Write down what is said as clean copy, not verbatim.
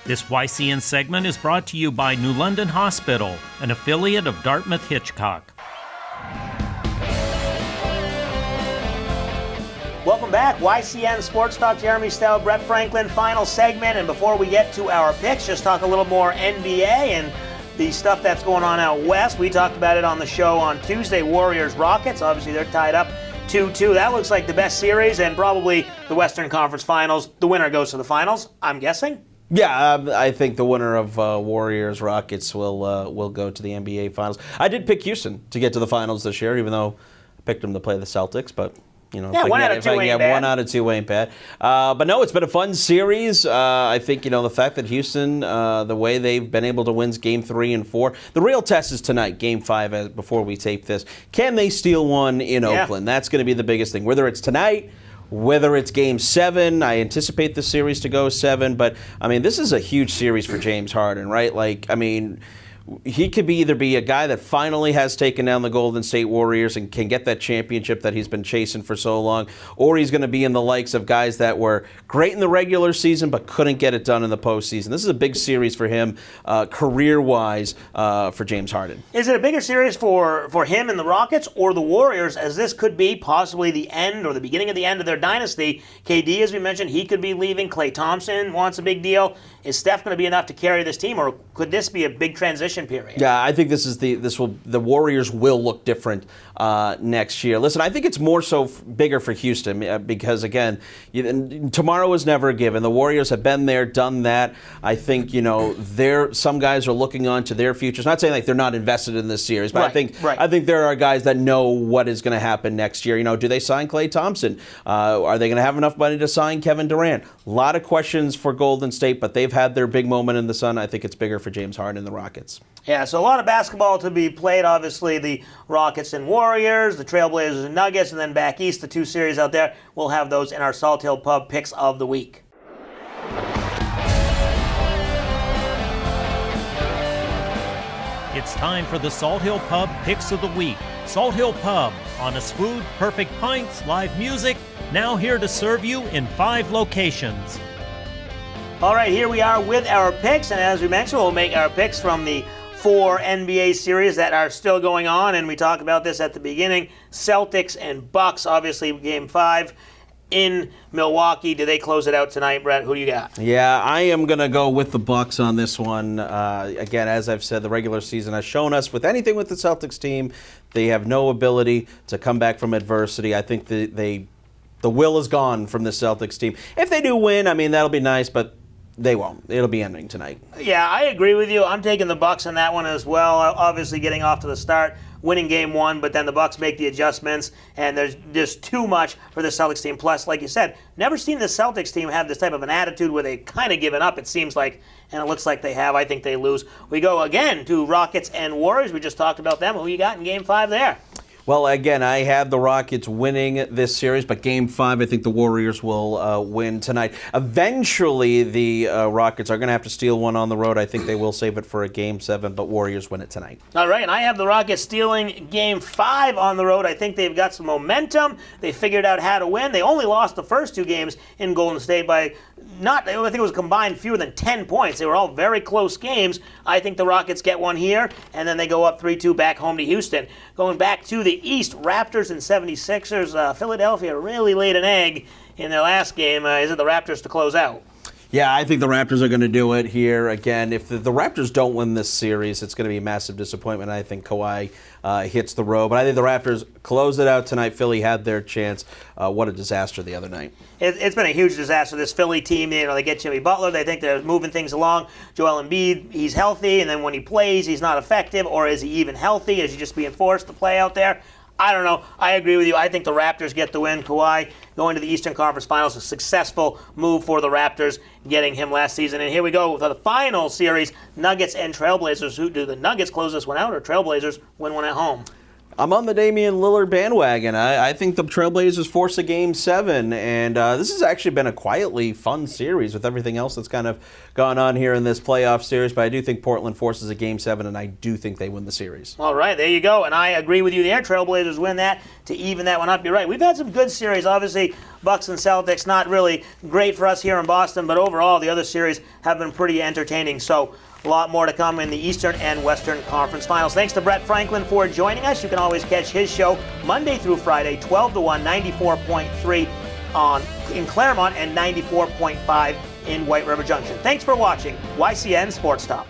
This YCN segment is brought to you by New London Hospital, an affiliate of Dartmouth Hitchcock. Welcome back. YCN Sports Talk. Jeremy Stout, Brett Franklin, final segment. And before we get to our picks, just talk a little more NBA and the stuff that's going on out west. We talked about it on the show on Tuesday. Warriors-Rockets. Obviously, they're tied up 2-2. That looks like the best series and probably the Western Conference Finals. The winner goes to the finals, I'm guessing. Yeah, I think the winner of Warriors-Rockets will go to the NBA Finals. I did pick Houston to get to the finals this year, even though I picked them to play the Celtics, but... Yeah, 1 out of 2 ain't bad. 1 out of 2 ain't bad. But no, it's been a fun series. I think, the fact that Houston, the way they've been able to win Game 3 and 4. The real test is tonight, Game 5, before we tape this. Can they steal one in Oakland? That's going to be the biggest thing. Whether it's tonight, whether it's Game 7, I anticipate the series to go 7. But, this is a huge series for James Harden, right? He could either be a guy that finally has taken down the Golden State Warriors and can get that championship that he's been chasing for so long, or he's going to be in the likes of guys that were great in the regular season but couldn't get it done in the postseason. This is a big series for him, career-wise, for James Harden. Is it a bigger series for him and the Rockets or the Warriors, as this could be possibly the end or the beginning of the end of their dynasty? KD, as we mentioned, he could be leaving. Klay Thompson wants a big deal. Is Steph going to be enough to carry this team, or could this be a big transition period? Yeah, I think the Warriors will look different next year. Listen, I think it's more so bigger for Houston because, again, tomorrow is never a given. The Warriors have been there, done that. I think, some guys are looking on to their futures. Not saying they're not invested in this series, but I think there are guys that know what is going to happen next year. Do they sign Klay Thompson? Are they going to have enough money to sign Kevin Durant? A lot of questions for Golden State, but they've had their big moment in the sun. I think it's bigger for James Harden and the Rockets. Yeah, so a lot of basketball to be played. Obviously, the Rockets and Warriors, the Trailblazers and Nuggets, and then back east, the 2 series out there. We'll have those in our Salt Hill Pub picks of the week. It's time for the Salt Hill Pub Picks of the Week. Salt Hill Pub, honest food, perfect pints, live music, now here to serve you in 5 locations. All right, here we are with our picks, and as we mentioned, we'll make our picks from the 4 NBA series that are still going on, and we talked about this at the beginning. Celtics and Bucks, obviously Game 5 in Milwaukee. Do they close it out tonight, Brett? Who do you got? Yeah, I am going to go with the Bucks on this one. Again, as I've said, the regular season has shown us with anything with the Celtics team, they have no ability to come back from adversity. I think the will is gone from the Celtics team. If they do win, that'll be nice, but they won't. It'll be ending tonight. Yeah, I agree with you. I'm taking the Bucks on that one as well. Obviously getting off to the start, winning Game 1, but then the Bucks make the adjustments, and there's just too much for the Celtics team. Plus, like you said, never seen the Celtics team have this type of an attitude where they've kind of given up, it seems like, and it looks like they have. I think they lose. We go again to Rockets and Warriors. We just talked about them. Who you got in Game 5 there? Well, again, I have the Rockets winning this series, but Game 5, I think the Warriors will win tonight. Eventually, the Rockets are going to have to steal one on the road. I think they will save it for a Game 7, but Warriors win it tonight. All right, and I have the Rockets stealing Game 5 on the road. I think they've got some momentum. They figured out how to win. They only lost the first 2 games in Golden State by I think it was combined fewer than 10 points. They were all very close games. I think the Rockets get one here, and then they go up 3-2 back home to Houston. Going back to the East, Raptors and 76ers. Philadelphia really laid an egg in their last game. Is it the Raptors to close out? Yeah, I think the Raptors are going to do it here. Again, if the Raptors don't win this series, it's going to be a massive disappointment. I think Kawhi hits the road. But I think the Raptors close it out tonight. Philly had their chance. What a disaster the other night. It's been a huge disaster. This Philly team, they get Jimmy Butler. They think they're moving things along. Joel Embiid, he's healthy, and then when he plays, he's not effective. Or is he even healthy? Is he just being forced to play out there? I don't know. I agree with you. I think the Raptors get the win. Kawhi going to the Eastern Conference Finals, a successful move for the Raptors, getting him last season. And here we go with the final series, Nuggets and Trailblazers. Who do the Nuggets close this one out, or Trailblazers win one at home? I'm on the Damian Lillard bandwagon. I think the Trailblazers force a Game 7, and this has actually been a quietly fun series with everything else that's kind of gone on here in this playoff series, but I do think Portland forces a Game 7, and I do think they win the series. All right, there you go. And I agree with you there. Trailblazers win that to even that one up. You're right. We've had some good series. Obviously, Bucks and Celtics, not really great for us here in Boston, but overall, the other series have been pretty entertaining. So a lot more to come in the Eastern and Western Conference Finals. Thanks to Brett Franklin for joining us. You can always catch his show Monday through Friday, 12 to 1, 94.3 in Claremont and 94.5 in White River Junction. Thanks for watching YCN Sports Talk.